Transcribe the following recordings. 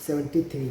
73।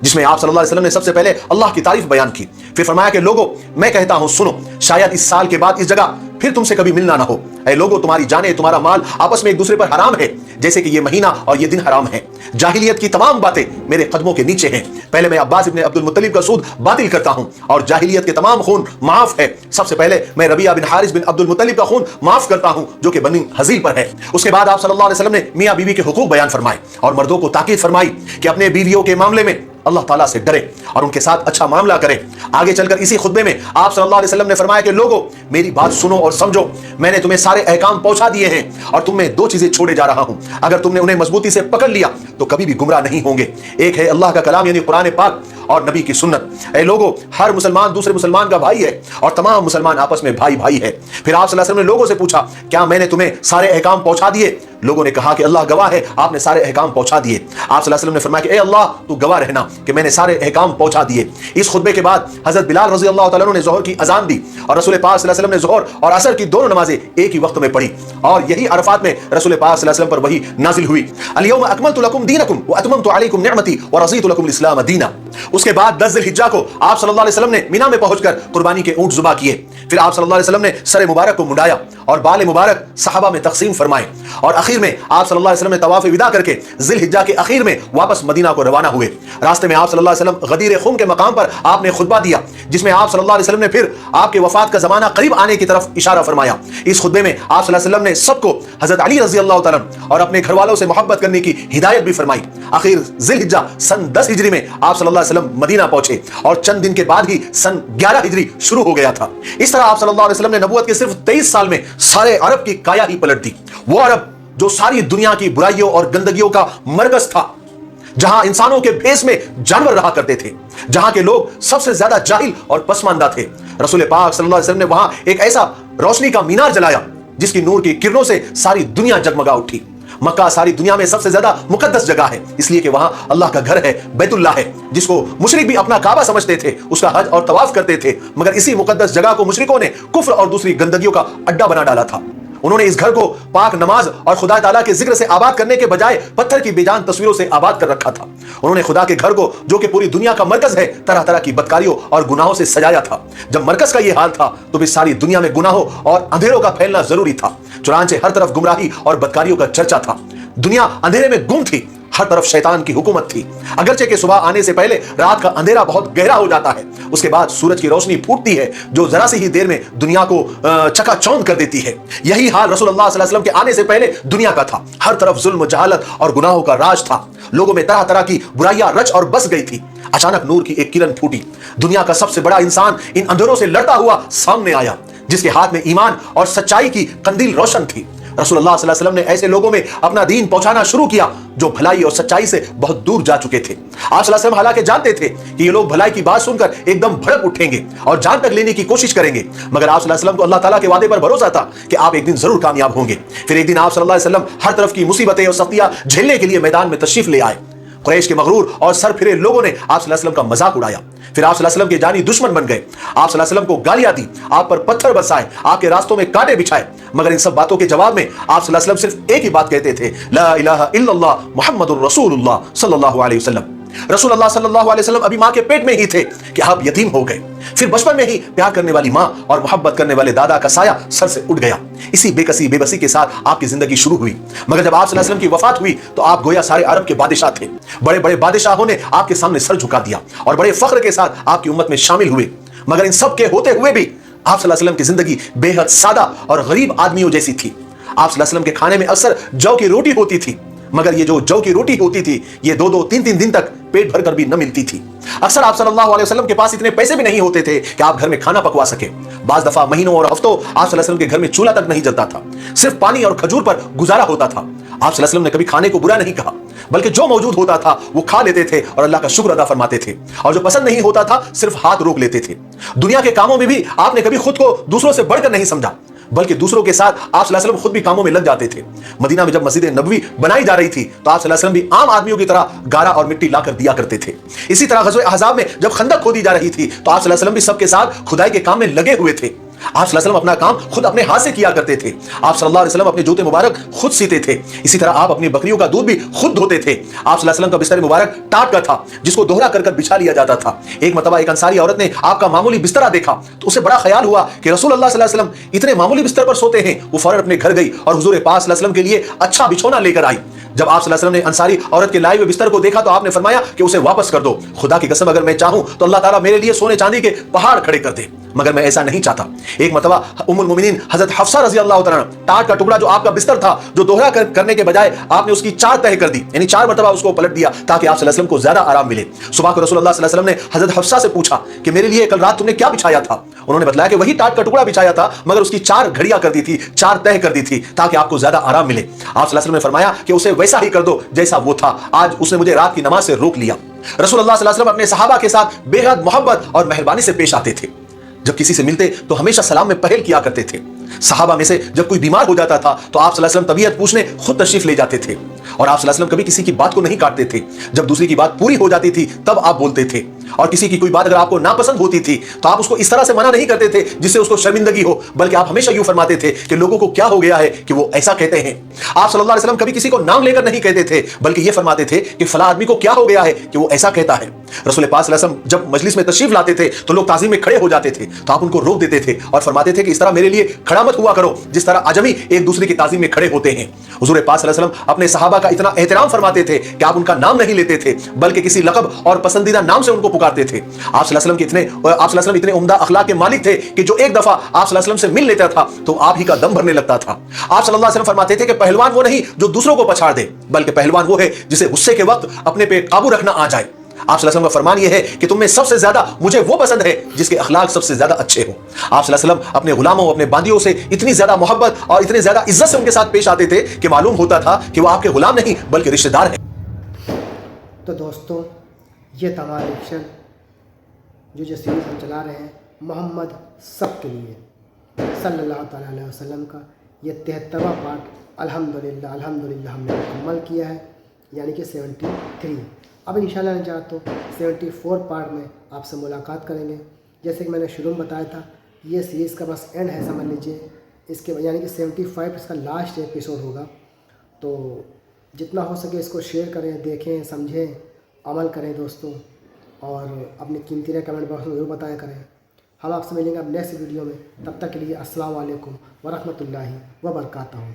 جس میں آپ صلی اللہ علیہ وسلم نے سب سے پہلے اللہ کی تعریف بیان کی. پھر فرمایا کہ لوگوں میں کہتا ہوں سنو، شاید اس سال کے بعد اس جگہ پھر تم سے کبھی ملنا نہ ہو. اے لوگوں، تمہاری جانیں، تمہارا مال آپس میں ایک دوسرے پر حرام ہے جیسے کہ یہ مہینہ اور یہ دن حرام ہے. جاہلیت کی تمام باتیں میرے قدموں کے نیچے ہیں. پہلے میں عباس ابن عبد المطلب کا سود باطل کرتا ہوں اور جاہلیت کے تمام خون معاف ہے. سب سے پہلے میں ربیعہ بن حارث بن عبد المطلب کا خون معاف کرتا ہوں جو کہ بنی حزیل پر ہے. اس کے بعد آپ صلی اللہ علیہ وسلم نے میاں بیوی کے حقوق بیان فرمائے اور مردوں کو تاکید فرمائی کہ اپنے بیویوں کے معاملے میں اللہ تعالیٰ سے ڈرے اور ان کے ساتھ اچھا معاملہ کرے. آگے چل کر اسی خطبے میں آپ صلی اللہ علیہ وسلم نے فرمایا کہ لوگوں میری بات سنو اور سمجھو، میں نے تمہیں سارے احکام پہنچا دیے ہیں اور تم میں 2 چیزیں چھوڑے جا رہا ہوں. اگر تم نے انہیں مضبوطی سے پکڑ لیا تو کبھی بھی گمراہ نہیں ہوں گے. ایک ہے اللہ کا کلام یعنی قرآن پاک اور نبی کی سنت. اے لوگوں، ہر مسلمان دوسرے مسلمان کا بھائی ہے اور تمام مسلمان آپس میں بھائی بھائی ہے. پھر آپ صلی اللہ علیہ وسلم نے لوگوں سے پوچھا کیا میں نے تمہیں سارے احکام پہنچا دیے؟ لوگوں نے کہا کہ اللہ گواہ ہے آپ نے سارے احکام پہنچا دیے. آپ صلی اللہ علیہ وسلم نے فرمایا کہ اے اللہ تو گواہ رہنا کہ میں نے سارے احکام پہنچا دیے. اس خطبے کے بعد حضرت بلال رضی اللہ تعالیٰ عنہ نے ظہر کی اذان دی اور رسول پاک صلی اللہ علیہ وسلم نے ظہر اور عصر کی دونوں نمازیں ایک ہی وقت میں پڑھی اور یہی عرفات میں رسول پاک صلی اللہ علیہ وسلم پر وحی نازل ہوئی. الیوم اکملت لکم دینکم واتممت علیکم نعمتی ورضیت لکم الاسلام دینا. اس کے بعد 10 ذی الحجہ کو آپ صلی اللہ علیہ وسلم نے مینا میں پہنچ کر قربانی کے اونٹ ذبح کیے. پھر آپ صلی اللہ علیہ وسلم نے سر مبارک کو منڈایا اور بال مبارک صحابہ میں تقسیم فرمائے اور اخیر میں آپ صلی اللہ علیہ وسلم نے طواف وداع کر کے ذی الحجہ کے اخیر میں واپس مدینہ کو روانہ ہوئے. راستے میں آپ صلی اللہ علیہ وسلم غدیر خم کے مقام پر آپ نے خطبہ دیا جس میں آپ صلی اللہ علیہ وسلم نے پھر آپ کے وفات کا زمانہ قریب آنے کی طرف اشارہ فرمایا. اس خطبے میں آپ صلی اللہ علیہ وسلم نے سب کو حضرت علی رضی اللہ تعالیٰ اور اپنے گھر والوں سے محبت کرنے کی ہدایت بھی فرمائی. آخر ذی الحجہ سن 10 ہجری میں آپ صلی اللہ علیہ وسلم مدینہ پہنچے اور چند دن کے بعد ہی سن 11 ہجری شروع ہو گیا تھا. اس طرح آپ صلی اللہ علیہ وسلم نے نبوت کے صرف 23 سال میں سارے عرب کی کایا ہی پلٹ دی. وہ عرب جو ساری دنیا کی برائیوں اور گندگیوں کا مرکز تھا، جہاں انسانوں کے بھیس میں جانور رہا کرتے تھے، جہاں کے لوگ سب سے زیادہ جاہل اور پسماندہ تھے، رسول پاک صلی اللہ علیہ وسلم نے وہاں ایک ایسا روشنی کا مینار جلایا جس کی نور کی کرنوں سے ساری دنیا جگمگا اٹھی. مکہ ساری دنیا میں سب سے زیادہ مقدس جگہ ہے اس لیے کہ وہاں اللہ کا گھر ہے، بیت اللہ ہے، جس کو مشرک بھی اپنا کعبہ سمجھتے تھے، اس کا حج اور طواف کرتے تھے، مگر اسی مقدس جگہ کو مشرکوں نے کفر اور دوسری گندگیوں کا اڈا بنا ڈالا تھا. انہوں نے اس گھر کو پاک نماز اور خدا تعالیٰ کے ذکر سے آباد کرنے کے بجائے پتھر کی بے جان تصویروں سے آباد کر رکھا تھا. انہوں نے خدا کے گھر کو جو کہ پوری دنیا کا مرکز ہے طرح طرح کی بدکاریوں اور گناہوں سے سجایا تھا. جب مرکز کا یہ حال تھا تو بھی ساری دنیا میں گناہوں اور اندھیروں کا پھیلنا ضروری تھا. چنانچہ ہر طرف گمراہی اور بدکاریوں کا چرچا تھا. دنیا اندھیرے میں گم تھی، ہر طرف شیطان کی حکومت تھی. اگرچہ کہ صبح آنے سے پہلے رات کا اندھیرا بہت گہرا ہو جاتا ہے، اس کے بعد سورج کی روشنی پھوٹتی ہے جو ذرا سی ہی دیر میں دنیا کو چکا چوند کر دیتی ہے. یہی حال رسول اللہ صلی اللہ علیہ وسلم کے آنے سے پہلے دنیا کا تھا. ہر طرف ظلم و جہالت اور گناہوں کا راج تھا. لوگوں میں طرح طرح کی برائیاں رچ اور بس گئی تھی. اچانک نور کی ایک کرن پھوٹی. دنیا کا سب سے بڑا انسان ان اندھیروں سے لڑتا ہوا سامنے آیا جس کے ہاتھ میں ایمان اور سچائی کی قندیل روشن تھی. رسول اللہ صلی اللہ علیہ وسلم نے ایسے لوگوں میں اپنا دین پہنچانا شروع کیا جو بھلائی اور سچائی سے بہت دور جا چکے تھے. آپ صلی اللہ علیہ وسلم حالانکہ جانتے تھے کہ یہ لوگ بھلائی کی بات سن کر ایک دم بھڑک اٹھیں گے اور جان تک لینے کی کوشش کریں گے، مگر آپ صلی اللہ علیہ وسلم کو اللہ تعالیٰ کے وعدے پر بھروسہ تھا کہ آپ ایک دن ضرور کامیاب ہوں گے. پھر ایک دن آپ صلی اللہ علیہ وسلم ہر طرف کی مصیبتیں اور سختیاں جھیلنے کے لیے میدان میں تشریف لے آئے. قریش کے مغرور اور سر پھرے لوگوں نے آپ صلی اللہ علیہ وسلم کا مذاق اڑایا. پھر آپ صلی اللہ علیہ وسلم کے جانی دشمن بن گئے. آپ صلی اللہ علیہ وسلم کو گالیاں دی، آپ پر پتھر برسائے، آپ کے راستوں میں کانٹے بچھائے، مگر ان سب باتوں کے جواب میں آپ صلی اللہ علیہ وسلم صرف ایک ہی بات کہتے تھے، لا الہ الا اللہ محمد الرسول اللہ صلی اللہ علیہ وسلم. رسول اللہ صلی اللہ علیہ وسلم ابھی ماں کے پیٹ میں ہی تھے کہ آپ یتیم ہو گئے. پھر بچپن میں ہی پیار کرنے والی ماں اور محبت کرنے والے دادا کا سایہ سر سے اٹھ گیا. اسی بے کسی بے بسی کے ساتھ آپ کی زندگی شروع ہوئی. مگر جب آپ صلی اللہ علیہ وسلم کی وفات ہوئی تو آپ گویا سارے عرب کے بادشاہ تھے. بڑے بڑے بادشاہوں نے آپ کے سامنے سر جھکا دیا اور بڑے فخر کے ساتھ آپ کی امت میں شامل ہوئے. مگر ان سب کے ہوتے ہوئے بھی آپ صلی اللہ علیہ وسلم کی زندگی بے حد سادہ اور غریب آدمیوں جیسی تھی. آپ صلی اللہ علیہ وسلم کے کھانے میں اکثر جو کی روٹی ہوتی تھی، مگر یہ جو کی روٹی ہوتی تھی یہ 2-3 دن تک پیٹ بھر کر بھی نہ ملتی تھی. اکثر آپ صلی اللہ علیہ وسلم کے پاس اتنے پیسے بھی نہیں ہوتے تھے کہ آپ گھر میں کھانا پکوا سکے. بعض دفعہ مہینوں اور ہفتوں آپ صلی اللہ علیہ وسلم کے گھر میں چولہا تک نہیں جلتا تھا. صرف پانی اور کھجور پر گزارا ہوتا تھا. آپ صلی اللہ علیہ وسلم نے کبھی کھانے کو برا نہیں کہا، بلکہ جو موجود ہوتا تھا وہ کھا لیتے تھے اور اللہ کا شکر ادا فرماتے تھے، اور جو پسند نہیں ہوتا تھا صرف ہاتھ روک لیتے تھے. دنیا کے کاموں میں بھی آپ نے کبھی خود کو دوسروں سے بڑھ کر نہیں سمجھا، بلکہ دوسروں کے ساتھ آپ صلی اللہ علیہ وسلم خود بھی کاموں میں لگ جاتے تھے. مدینہ میں جب مسجد نبوی بنائی جا رہی تھی تو آپ صلی اللہ علیہ وسلم بھی عام آدمیوں کی طرح گارا اور مٹی لا کر دیا کرتے تھے. اسی طرح غزوہ احزاب میں جب خندق کھودی جا رہی تھی تو آپ صلی اللہ علیہ وسلم بھی سب کے ساتھ کھدائی کے کام میں لگے ہوئے تھے. آپ صلی اللہ علیہ وسلم اپنا کام خود اپنے ہاتھ سے کیا کرتے تھے. آپ صلی اللہ علیہ وسلم اپنے جوتے مبارک خود سیتے تھے. اسی طرح آپ اپنی بکریوں کا دودھ بھی خود دھوتے تھے. آپ صلی اللہ علیہ وسلم کا بستر مبارک ٹاٹ کا تھا جس کو دوہرا کر بچھا لیا جاتا تھا. ایک مرتبہ ایک انصاری عورت نے آپ کا معمولی بستر دیکھا تو اسے بڑا خیال ہوا کہ رسول اللہ صلی اللہ علیہ وسلم اتنے معمولی بستر پر سوتے ہیں. وہ فوراً اپنے گھر گئی اور حضور پاک صلی اللہ علیہ وسلم کے لیے اچھا بچھونا لے کر آئی. جب آپ صلی اللہ علیہ وسلم نے انصاری عورت کے لائے ہوئے بستر کو دیکھا تو آپ نے فرمایا کہ اسے واپس کر دو. خدا کی قسم اگر میں چاہوں تو اللہ تعالیٰ میرے لیے سونے چاندی کے پہاڑ کھڑے کر دے, مگر میں ایسا نہیں چاہتا. ایک مرتبہ ام المومنین حضرت حفصہ رضی اللہ تعالیٰ ٹاٹ کا ٹکڑا جو آپ کا بستر تھا جو دوہرا کرنے کے بجائے آپ نے اس کی 4 تہہ کر دی, یعنی 4 مرتبہ اس کو پلٹ دیا تاکہ آپ صلی اللہ علیہ وسلم کو زیادہ آرام ملے. صبح کو رسول اللہ صلی اللہ علیہ وسلم نے حضرت حفصہ سے پوچھا کہ میرے لیے کل رات تم نے کیا بچھایا تھا؟ انہوں نے بتلایا کہ وہی ٹاٹ کا ٹکڑا بچھایا تھا مگر اس کی 4 گھڑیاں کر دی تھی, 4 تہہ کر دی تھی تاکہ آپ کو زیادہ آرام ملے. آپ صلی اللہ علیہ وسلم نے فرمایا کہ اسے ویسا ہی کر دو جیسا وہ تھا, آج اس نے مجھے رات کی نماز سے روک لیا. رسول اللہ صلی اللہ علیہ وسلم اپنے صحابہ کے ساتھ بے حد محبت اور مہربانی سے پیش آتے تھے. جب کسی سے ملتے تو ہمیشہ سلام میں پہل کیا کرتے تھے. صحابہ میں سے جب کوئی بیمار ہو جاتا تھا تو آپ صلی اللہ علیہ وسلم طبیعت پوچھنے خود تشریف لے جاتے تھے, اور آپ صلی اللہ علیہ وسلم کبھی کسی کی بات کو نہیں کاٹتے تھے. جب دوسری کی بات پوری ہو جاتی تھی تب آپ بولتے تھے, اور کسی کی کوئی بات اگر آپ کو ناپسند ہوتی تھی تو آپ اس کو اس طرح سے منع نہیں کرتے تھے جس سے اس کو شرمندگی ہو, بلکہ آپ ہمیشہ یوں فرماتے تھے کہ لوگوں کو کیا ہو گیا ہے کہ وہ ایسا کہتے ہیں. آپ صلی اللہ علیہ وسلم کبھی کسی کو نام لے کر نہیں کہتے تھے بلکہ یہ فرماتے تھے کہ فلاں آدمی کو کیا ہو گیا ہے کہ وہ ایسا کہتا ہے. رسول پاک صلی اللہ علیہ وسلم جب مجلس میں تشریف لاتے تھے تو لوگ تعظیم میں کھڑے ہو جاتے تھے تو آپ ان کو روک دیتے تھے اور فرماتے تھے کہ اس طرح میرے لیے کھڑا مت ہوا کرو جس طرح اجمی ایک دوسرے کی تعظیم میں کھڑے ہوتے ہیں. حضور پاک صلی اللہ علیہ وسلم اپنے صحابہ کا اتنا احترام فرماتے تھے کہ آپ ان کا نام نہیں لیتے تھے بلکہ کسی لقب اور پسندیدہ نام سے ان کو پکارتے تھے. آپ صلی اللہ علیہ وسلم اتنے عمدہ اخلاق کے مالک تھے کہ جو ایک دفعہ آپ صلی اللہ علیہ وسلم سے مل لیتا تھا تو آپ ہی کا دم بھرنے لگتا تھا. آپ صلی اللہ علیہ وسلم فرماتے تھے کہ پہلوان وہ نہیں جو دوسروں کو پچھاڑ دے بلکہ پہلوان وہ ہے جسے غصے کے وقت اپنے پہ قابو رکھنا آ جائے. آپ صلی اللہ علیہ وسلم کا فرمان یہ ہے کہ تم میں سب سے زیادہ مجھے وہ پسند ہے جس کے اخلاق سب سے زیادہ اچھے ہوں. آپ صلی اللہ علیہ وسلم اپنے غلاموں اپنے باندیوں سے اتنی زیادہ محبت اور اتنے زیادہ عزت سے ان کے ساتھ پیش آتے تھے کہ معلوم ہوتا تھا کہ وہ آپ کے غلام نہیں بلکہ رشتہ دار ہیں. تو دوستوں یہ تمام ایکشن جو سیریز ہم چلا رہے ہیں محمد سب کے لیے صلی اللہ تعالیٰ علیہ وسلم کا, یہ 73واں پارٹ الحمدللہ ہم نے مکمل کیا ہے, یعنی کہ 73. اب انشاءاللہ نہیں چاہتا تو 74 پارٹ میں آپ سے ملاقات کریں گے. جیسے کہ میں نے شروع میں بتایا تھا یہ سیریز کا بس اینڈ ہے سمجھ لیجیے, اس کے یعنی کہ 75 اس کا لاسٹ ایپیسوڈ ہوگا. تو جتنا ہو سکے اس کو شیئر کریں, دیکھیں, سمجھیں, عمل کریں دوستوں, اور اپنی قیمتی رائے کمنٹ باکس میں ضرور بتایا کریں. ہم آپ سے ملیں گے اب نیکسٹ ویڈیو میں. تب تک کے لیے السلام علیکم ورحمۃ اللہ وبرکاتہ.